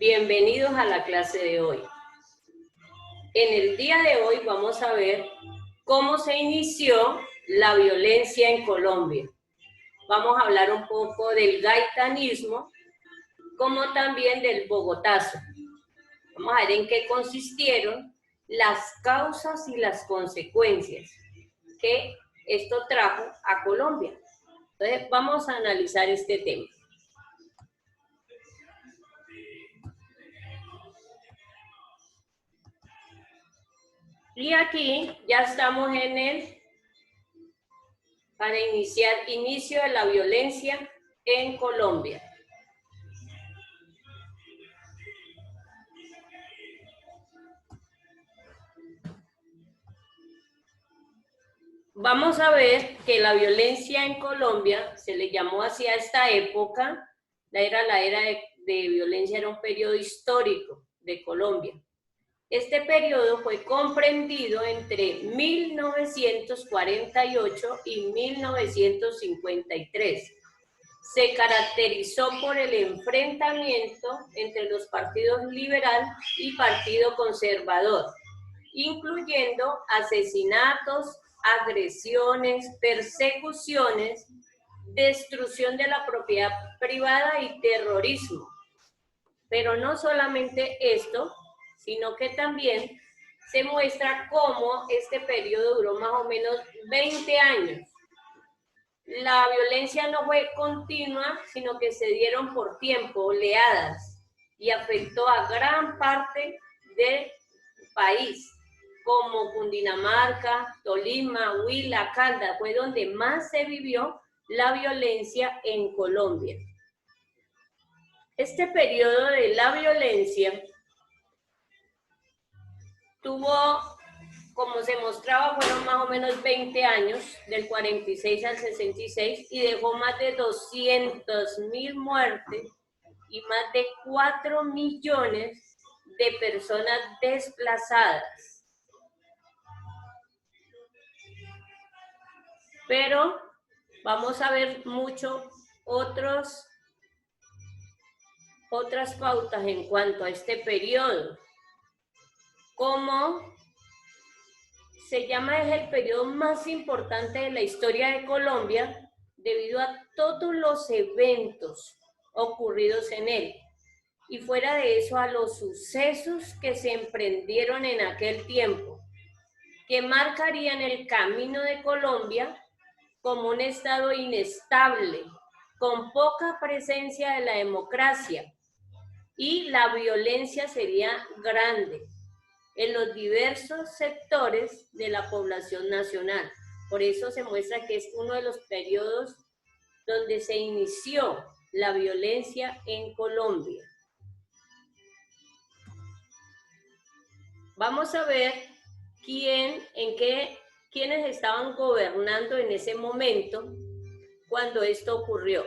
Bienvenidos a la clase de hoy. En el día de hoy vamos a ver cómo se inició la violencia en Colombia. Vamos a hablar un poco del gaitanismo, como también del bogotazo. Vamos a ver en qué consistieron las causas y las consecuencias que esto trajo a Colombia. Entonces vamos a analizar este tema. Y aquí ya estamos para iniciar inicio de la violencia en Colombia. Vamos a ver que la violencia en Colombia se le llamó así a esta época, la era de violencia, era un periodo histórico de Colombia. Este periodo fue comprendido entre 1948 y 1953. Se caracterizó por el enfrentamiento entre los partidos liberal y partido conservador, incluyendo asesinatos, agresiones, persecuciones, destrucción de la propiedad privada y terrorismo. Pero no solamente esto, sino que también se muestra cómo este periodo duró más o menos 20 años. La violencia no fue continua, sino que se dieron por tiempo, oleadas, y afectó a gran parte del país, como Cundinamarca, Tolima, Huila, Caldas, fue donde más se vivió la violencia en Colombia. Este periodo de la violencia tuvo, como se mostraba, fueron más o menos 20 años, del 46 al 66, y dejó más de 200.000 muertes y más de 4 millones de personas desplazadas. Pero vamos a ver otras pautas en cuanto a este periodo. Como se llama, es el periodo más importante de la historia de Colombia debido a todos los eventos ocurridos en él. Y fuera de eso, a los sucesos que se emprendieron en aquel tiempo, que marcarían el camino de Colombia como un estado inestable, con poca presencia de la democracia, y la violencia sería grande en los diversos sectores de la población nacional. Por eso se muestra que es uno de los periodos donde se inició la violencia en Colombia. Vamos a ver quiénes estaban gobernando en ese momento cuando esto ocurrió.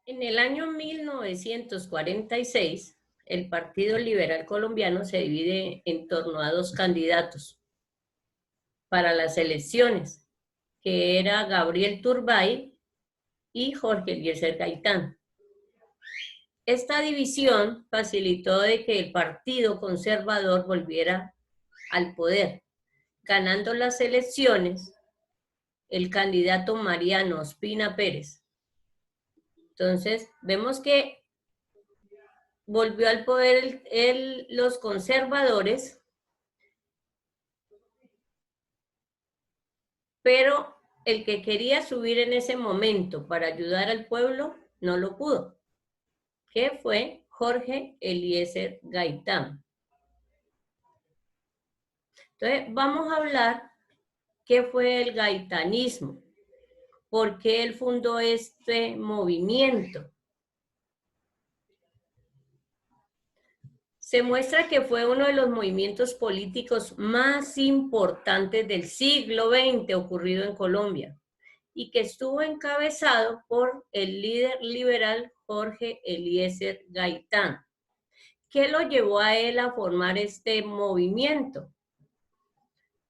En el año 1946, el Partido Liberal Colombiano se divide en torno a dos candidatos para las elecciones, que era Gabriel Turbay y Jorge Eliezer Gaitán. Esta división facilitó de que el Partido Conservador volviera al poder, ganando las elecciones el candidato Mariano Ospina Pérez. Entonces, vemos que volvió al poder los conservadores, pero el que quería subir en ese momento para ayudar al pueblo no lo pudo, que fue Jorge Eliezer Gaitán. Entonces, vamos a hablar qué fue el gaitanismo, por qué él fundó este movimiento. Se muestra que fue uno de los movimientos políticos más importantes del siglo XX ocurrido en Colombia y que estuvo encabezado por el líder liberal Jorge Eliezer Gaitán. ¿Qué lo llevó a él a formar este movimiento?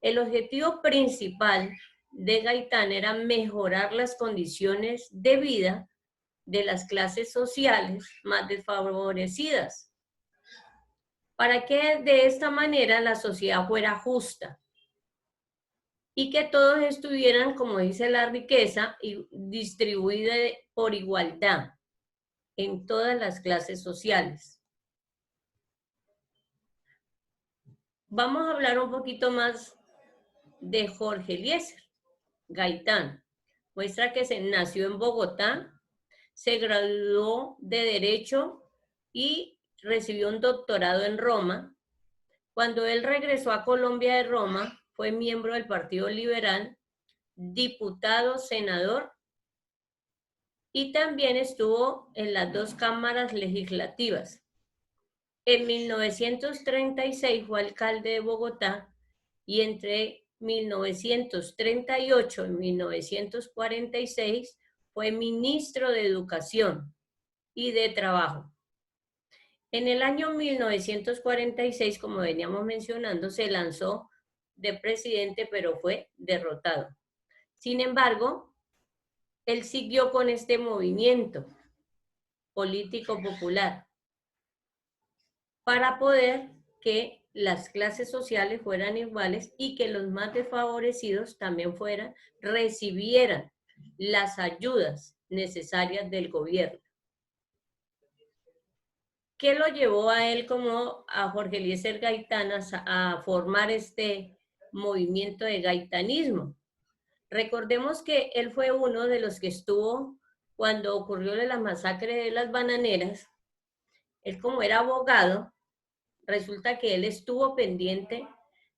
El objetivo principal de Gaitán era mejorar las condiciones de vida de las clases sociales más desfavorecidas, para que de esta manera la sociedad fuera justa y que todos estuvieran, como dice la riqueza, distribuida por igualdad en todas las clases sociales. Vamos a hablar un poquito más de Jorge Eliezer Gaitán. Muestra que se nació en Bogotá, se graduó de Derecho y recibió un doctorado en Roma. Cuando él regresó a Colombia de Roma, fue miembro del Partido Liberal, diputado, senador, y también estuvo en las dos cámaras legislativas. En 1936 fue alcalde de Bogotá y entre 1938 y 1946 fue ministro de Educación y de Trabajo. En el año 1946, como veníamos mencionando, se lanzó de presidente, pero fue derrotado. Sin embargo, él siguió con este movimiento político popular para poder que las clases sociales fueran iguales y que los más desfavorecidos también recibieran las ayudas necesarias del gobierno. ¿Qué lo llevó a él como a Jorge Eliezer Gaitán a formar este movimiento de gaitanismo? Recordemos que él fue uno de los que estuvo cuando ocurrió la masacre de las bananeras. Él, como era abogado, resulta que él estuvo pendiente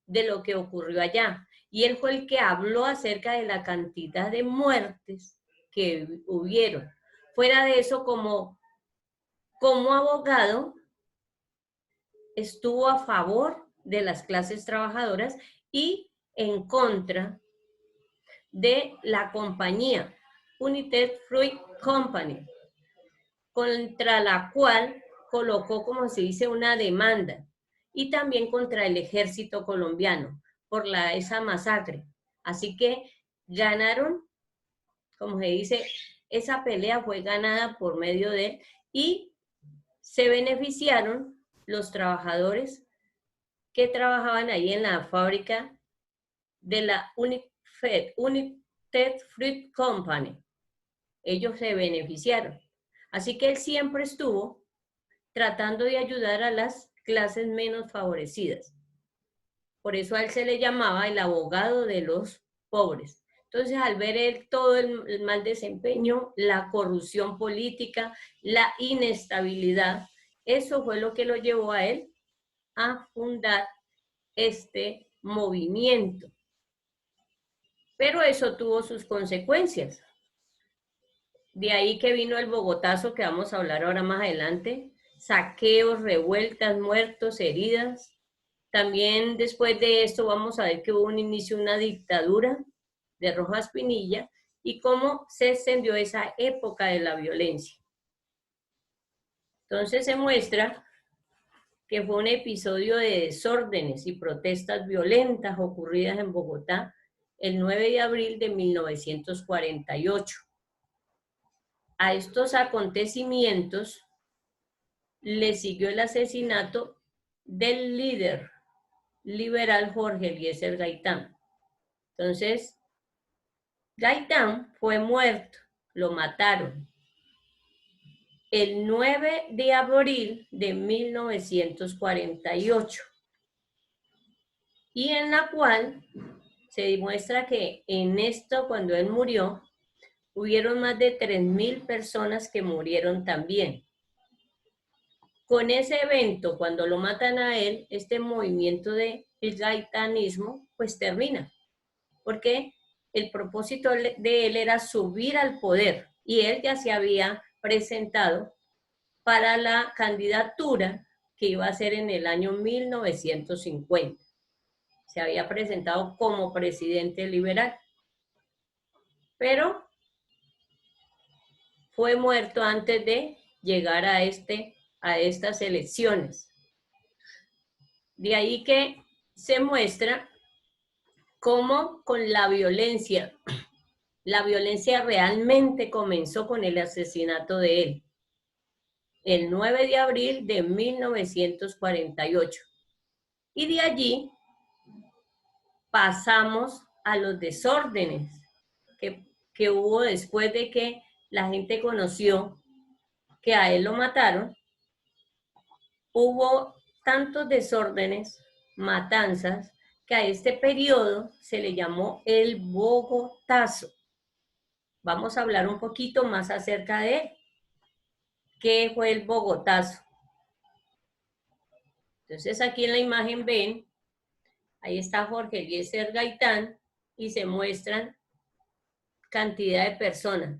de lo que ocurrió allá. Y él fue el que habló acerca de la cantidad de muertes que hubieron. Fuera de eso, como abogado, estuvo a favor de las clases trabajadoras y en contra de la compañía United Fruit Company, contra la cual colocó, como se dice, una demanda, y también contra el ejército colombiano por esa masacre. Así que ganaron, como se dice, esa pelea fue ganada por medio de él y se beneficiaron los trabajadores que trabajaban ahí en la fábrica de la United Fruit Company. Ellos se beneficiaron. Así que él siempre estuvo tratando de ayudar a las clases menos favorecidas. Por eso a él se le llamaba el abogado de los pobres. Entonces, al ver él todo el mal desempeño, la corrupción política, la inestabilidad, eso fue lo que lo llevó a él a fundar este movimiento. Pero eso tuvo sus consecuencias. De ahí que vino el Bogotazo, que vamos a hablar ahora más adelante, saqueos, revueltas, muertos, heridas. También después de esto vamos a ver que hubo un inicio de una dictadura de Rojas Pinilla y cómo se extendió esa época de la violencia. Entonces se muestra que fue un episodio de desórdenes y protestas violentas ocurridas en Bogotá el 9 de abril de 1948. A estos acontecimientos le siguió el asesinato del líder liberal Jorge Eliezer Gaitán. Entonces, Gaitán fue muerto, lo mataron el 9 de abril de 1948, y en la cual se demuestra que en esto, cuando él murió, hubieron más de 3.000 personas que murieron también. Con ese evento, cuando lo matan a él, este movimiento del gaitanismo, pues termina. Porque el propósito de él era subir al poder y él ya se había presentado para la candidatura que iba a ser en el año 1950. Se había presentado como presidente liberal, pero fue muerto antes de llegar a estas elecciones. De ahí que se muestra cómo con la violencia La violencia realmente comenzó con el asesinato de él, el 9 de abril de 1948. Y de allí pasamos a los desórdenes que hubo después de que la gente conoció que a él lo mataron. Hubo tantos desórdenes, matanzas, que a este periodo se le llamó el Bogotazo. Vamos a hablar un poquito más acerca de él. ¿Qué fue el Bogotazo? Entonces aquí en la imagen ven, ahí está Jorge Eliezer Gaitán y se muestran cantidad de personas.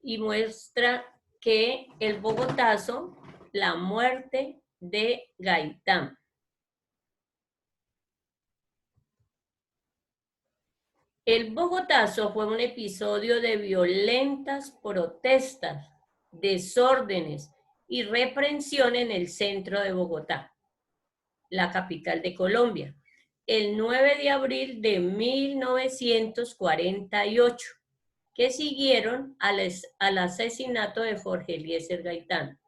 Y muestra que el Bogotazo, la muerte de Gaitán. El Bogotazo fue un episodio de violentas protestas, desórdenes y reprensión en el centro de Bogotá, la capital de Colombia, el 9 de abril de 1948, que siguieron al asesinato de Jorge Eliezer Gaitán.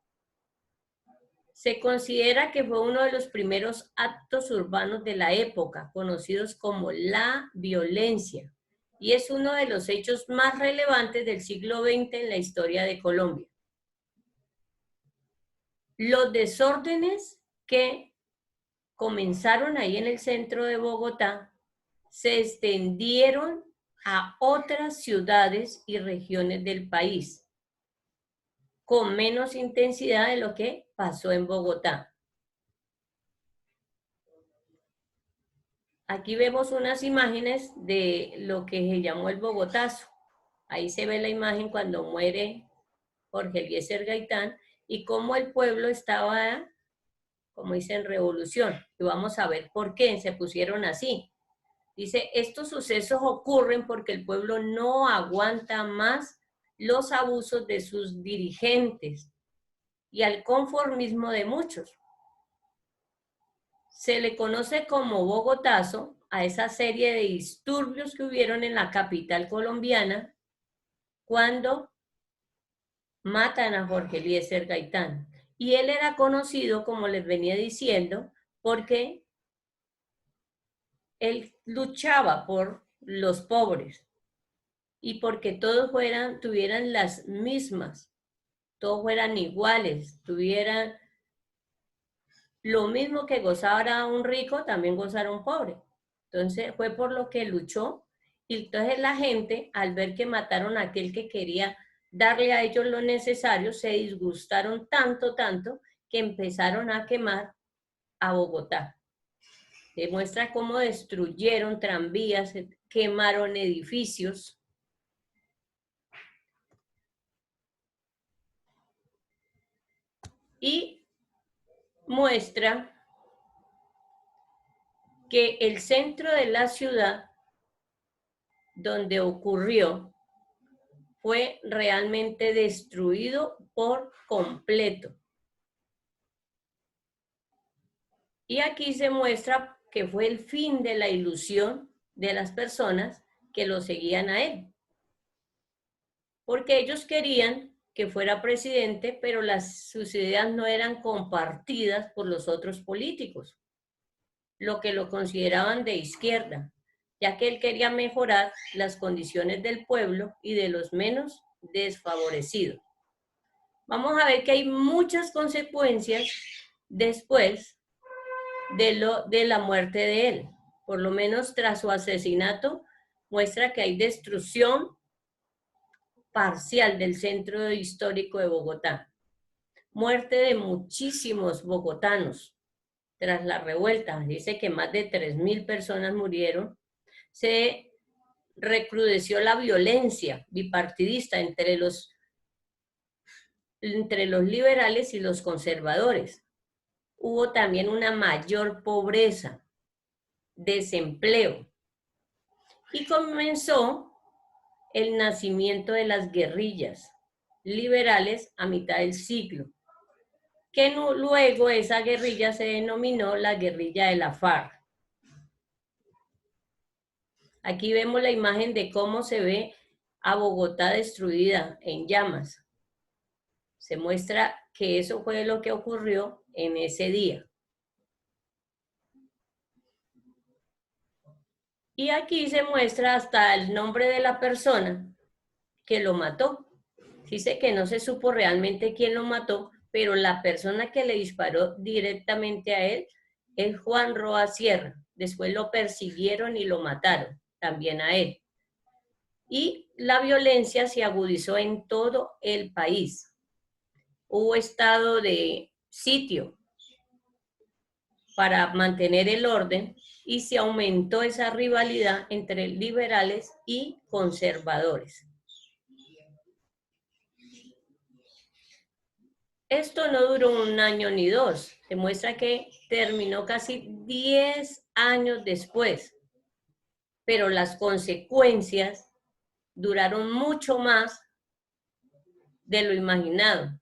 Se considera que fue uno de los primeros actos urbanos de la época, conocidos como la violencia, y es uno de los hechos más relevantes del siglo XX en la historia de Colombia. Los desórdenes que comenzaron ahí en el centro de Bogotá se extendieron a otras ciudades y regiones del país, con menos intensidad de lo que pasó en Bogotá. Aquí vemos unas imágenes de lo que se llamó el Bogotazo. Ahí se ve la imagen cuando muere Jorge Eliezer Gaitán y cómo el pueblo estaba, como dicen, revolución. Y vamos a ver por qué se pusieron así. Dice, estos sucesos ocurren porque el pueblo no aguanta más los abusos de sus dirigentes y al conformismo de muchos. Se le conoce como Bogotazo a esa serie de disturbios que hubieron en la capital colombiana cuando matan a Jorge Eliezer Gaitán. Y él era conocido, como les venía diciendo, porque él luchaba por los pobres y porque todos tuvieran las mismas, todos fueran iguales, tuvieran lo mismo que gozara un rico, también gozara un pobre. Entonces fue por lo que luchó y entonces la gente, al ver que mataron a aquel que quería darle a ellos lo necesario, se disgustaron tanto, que empezaron a quemar a Bogotá. Demuestra cómo destruyeron tranvías, quemaron edificios. Y muestra que el centro de la ciudad donde ocurrió fue realmente destruido por completo. Y aquí se muestra que fue el fin de la ilusión de las personas que lo seguían a él. Porque ellos querían que fuera presidente, pero sus ideas no eran compartidas por los otros políticos, lo que lo consideraban de izquierda, ya que él quería mejorar las condiciones del pueblo y de los menos desfavorecidos. Vamos a ver que hay muchas consecuencias después de la muerte de él. Por lo menos tras su asesinato, muestra que hay destrucción parcial del centro histórico de Bogotá. Muerte de muchísimos bogotanos tras la revuelta. Dice que más de 3.000 personas murieron. Se recrudeció la violencia bipartidista entre los liberales y los conservadores. Hubo también una mayor pobreza, desempleo, y comenzó el nacimiento de las guerrillas liberales a mitad del siglo, que luego esa guerrilla se denominó la guerrilla de la FARC. Aquí vemos la imagen de cómo se ve a Bogotá destruida en llamas. Se muestra que eso fue lo que ocurrió en ese día. Y aquí se muestra hasta el nombre de la persona que lo mató. Dice que no se supo realmente quién lo mató, pero la persona que le disparó directamente a él es Juan Roa Sierra. Después lo persiguieron y lo mataron, también a él. Y la violencia se agudizó en todo el país. Hubo estado de sitio para mantener el orden y se aumentó esa rivalidad entre liberales y conservadores. Esto no duró un año ni dos, demuestra que terminó casi 10 años después, pero las consecuencias duraron mucho más de lo imaginado.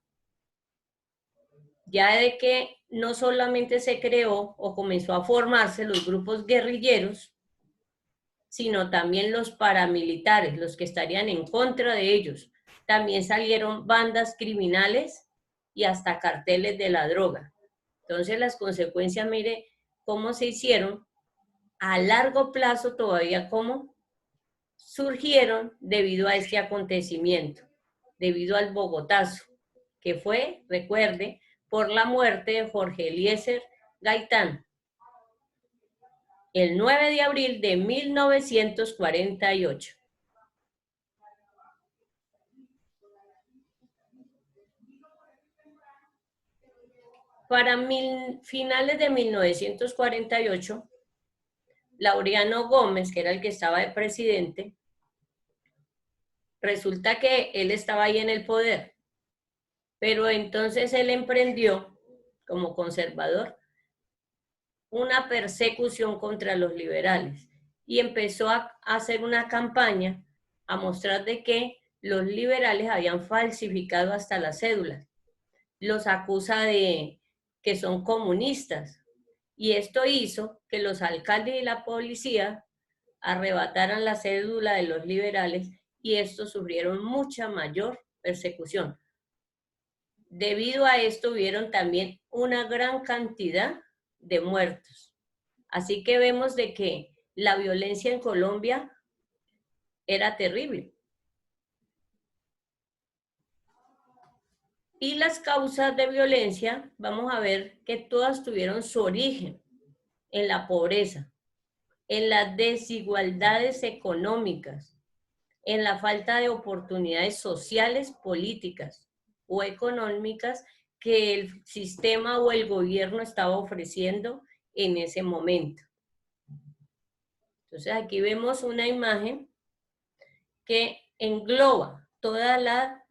Ya de que no solamente se creó o comenzó a formarse los grupos guerrilleros, sino también los paramilitares, los que estarían en contra de ellos. También salieron bandas criminales y hasta carteles de la droga. Entonces las consecuencias, mire cómo se hicieron a largo plazo todavía, cómo surgieron debido a este acontecimiento, debido al Bogotazo, que fue, recuerde, por la muerte de Jorge Eliezer Gaitán, el 9 de abril de 1948. Para finales de 1948, Laureano Gómez, que era el que estaba de presidente, resulta que él estaba ahí en el poder, pero entonces él emprendió, como conservador, una persecución contra los liberales y empezó a hacer una campaña a mostrar de que los liberales habían falsificado hasta las cédulas. Los acusa de que son comunistas y esto hizo que los alcaldes y la policía arrebataran la cédula de los liberales y estos sufrieron mucha mayor persecución. Debido a esto hubieron también una gran cantidad de muertos. Así que vemos de que la violencia en Colombia era terrible. Y las causas de violencia, vamos a ver que todas tuvieron su origen en la pobreza, en las desigualdades económicas, en la falta de oportunidades sociales, políticas o económicas que el sistema o el gobierno estaba ofreciendo en ese momento. Entonces aquí vemos una imagen que engloba toda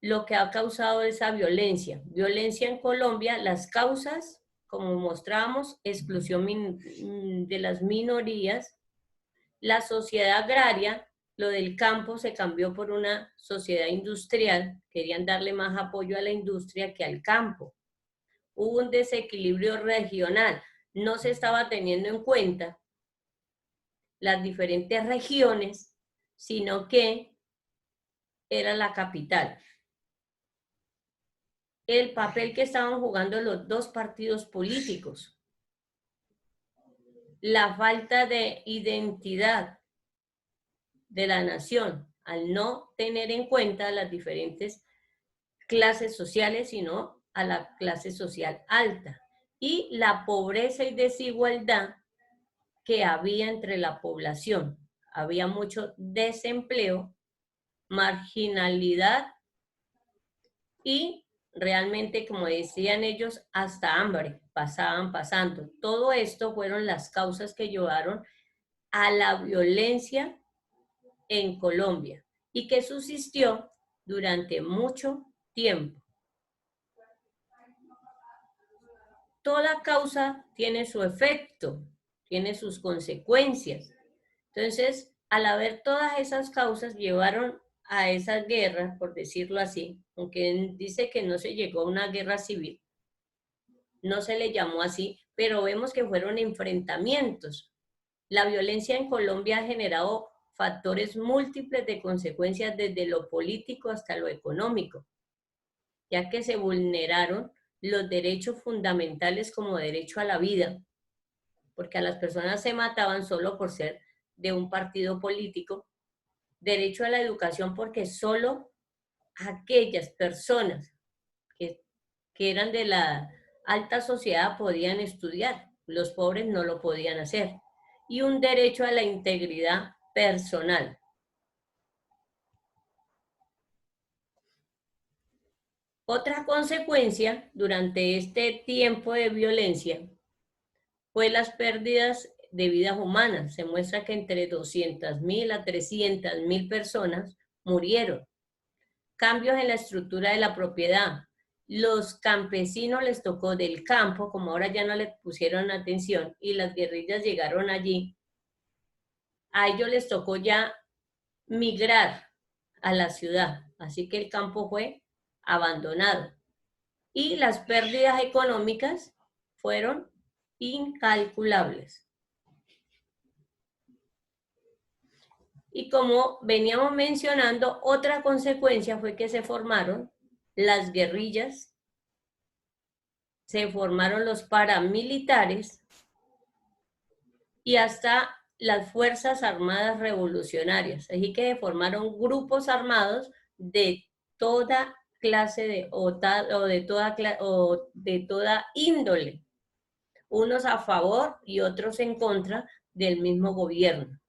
lo que ha causado esa violencia. Violencia en Colombia, las causas, como mostramos, exclusión de las minorías, la sociedad agraria, lo del campo se cambió por una sociedad industrial, querían darle más apoyo a la industria que al campo. Hubo un desequilibrio regional, no se estaba teniendo en cuenta las diferentes regiones, sino que era la capital. El papel que estaban jugando los dos partidos políticos, la falta de identidad de la nación, al no tener en cuenta las diferentes clases sociales, sino a la clase social alta, y la pobreza y desigualdad que había entre la población. Había mucho desempleo, marginalidad y realmente, como decían ellos, hasta hambre pasaban pasando. Todo esto fueron las causas que llevaron a la violencia en Colombia y que subsistió durante mucho tiempo. Toda causa tiene su efecto, tiene sus consecuencias. Entonces, al haber todas esas causas, llevaron a esa guerra, por decirlo así, aunque dice que no se llegó a una guerra civil, no se le llamó así, pero vemos que fueron enfrentamientos La violencia en Colombia ha generado factores múltiples de consecuencias desde lo político hasta lo económico, ya que se vulneraron los derechos fundamentales como derecho a la vida, porque a las personas se mataban solo por ser de un partido político, derecho a la educación porque solo aquellas personas que eran de la alta sociedad podían estudiar, los pobres no lo podían hacer, y un derecho a la integridad personal. Otra consecuencia durante este tiempo de violencia fue las pérdidas de vidas humanas. Se muestra que entre 200.000 a 300.000 personas murieron. Cambios en la estructura de la propiedad. Los campesinos les tocó del campo, como ahora ya no les pusieron atención, y las guerrillas llegaron allí. A ellos les tocó ya migrar a la ciudad, así que el campo fue abandonado. Y las pérdidas económicas fueron incalculables. Y como veníamos mencionando, otra consecuencia fue que se formaron las guerrillas, se formaron los paramilitares y hasta las Fuerzas Armadas Revolucionarias. Así que se formaron grupos armados de toda clase o de toda índole, unos a favor y otros en contra del mismo gobierno.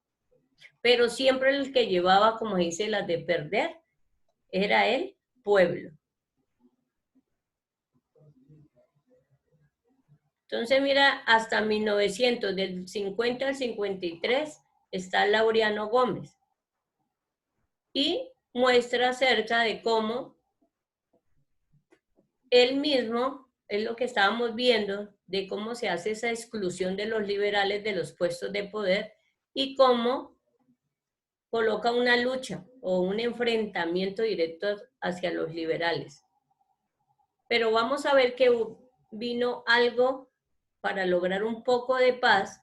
Pero siempre el que llevaba, como dice, las de perder, era el pueblo. Entonces, mira, hasta 1900, del 50 al 53, está Laureano Gómez. Y muestra acerca de cómo él mismo, es lo que estábamos viendo, de cómo se hace esa exclusión de los liberales de los puestos de poder y cómo coloca una lucha o un enfrentamiento directo hacia los liberales. Pero vamos a ver que vino algo para lograr un poco de paz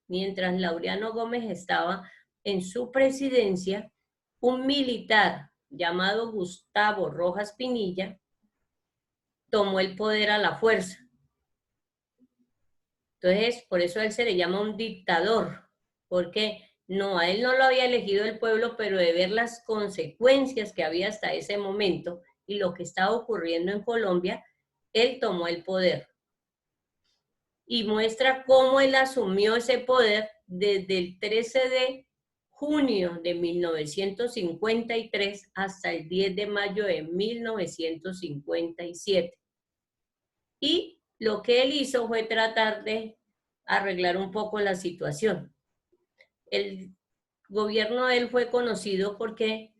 mientras Laureano Gómez estaba en su presidencia. Un militar llamado Gustavo Rojas Pinilla tomó el poder a la fuerza. Entonces, por eso a él se le llama un dictador, porque no, a él no lo había elegido el pueblo, pero de ver las consecuencias que había hasta ese momento y lo que estaba ocurriendo en Colombia, él tomó el poder. Y muestra cómo él asumió ese poder desde el 13 de junio de 1953 hasta el 10 de mayo de 1957. Y lo que él hizo fue tratar de arreglar un poco la situación. El gobierno de él fue conocido porque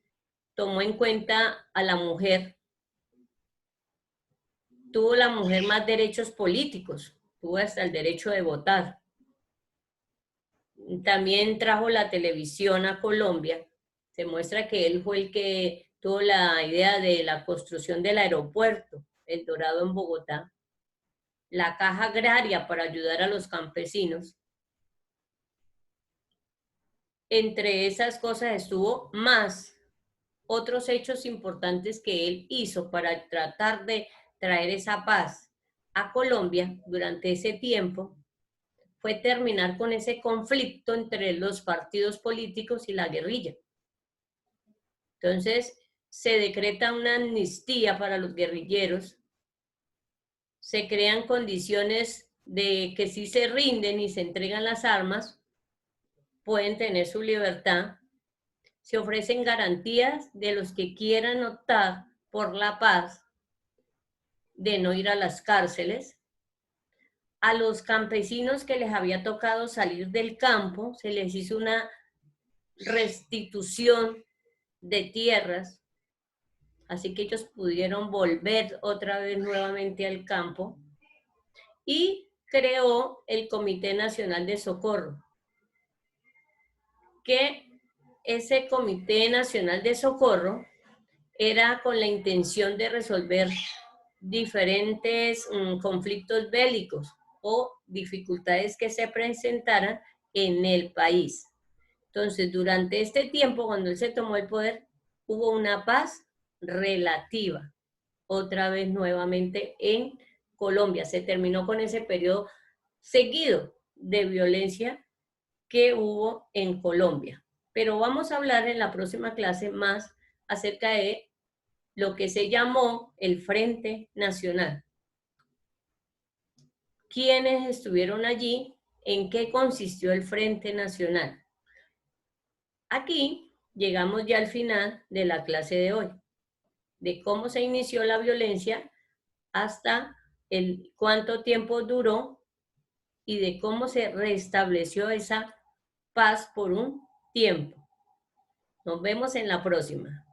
tomó en cuenta a la mujer. Tuvo la mujer más derechos políticos, tuvo hasta el derecho de votar. También trajo la televisión a Colombia. Se muestra que él fue el que tuvo la idea de la construcción del aeropuerto, El Dorado en Bogotá. La caja agraria para ayudar a los campesinos. Entre esas cosas estuvo más otros hechos importantes que él hizo para tratar de traer esa paz a Colombia durante ese tiempo, fue terminar con ese conflicto entre los partidos políticos y la guerrilla. Entonces, se decreta una amnistía para los guerrilleros, se crean condiciones de que si se rinden y se entregan las armas, pueden tener su libertad. Se ofrecen garantías de los que quieran optar por la paz, de no ir a las cárceles. A los campesinos que les había tocado salir del campo, se les hizo una restitución de tierras, así que ellos pudieron volver otra vez nuevamente al campo. Y creó el Comité Nacional de Socorro, que ese Comité Nacional de Socorro era con la intención de resolver diferentes conflictos bélicos o dificultades que se presentaran en el país. Entonces, durante este tiempo, cuando él se tomó el poder, hubo una paz relativa, otra vez nuevamente en Colombia. Se terminó con ese periodo seguido de violencia que hubo en Colombia. Pero vamos a hablar en la próxima clase más acerca de lo que se llamó el Frente Nacional. ¿Quiénes estuvieron allí? ¿En qué consistió el Frente Nacional? Aquí llegamos ya al final de la clase de hoy, de cómo se inició la violencia hasta el cuánto tiempo duró y de cómo se restableció esa paz por un tiempo. Nos vemos en la próxima.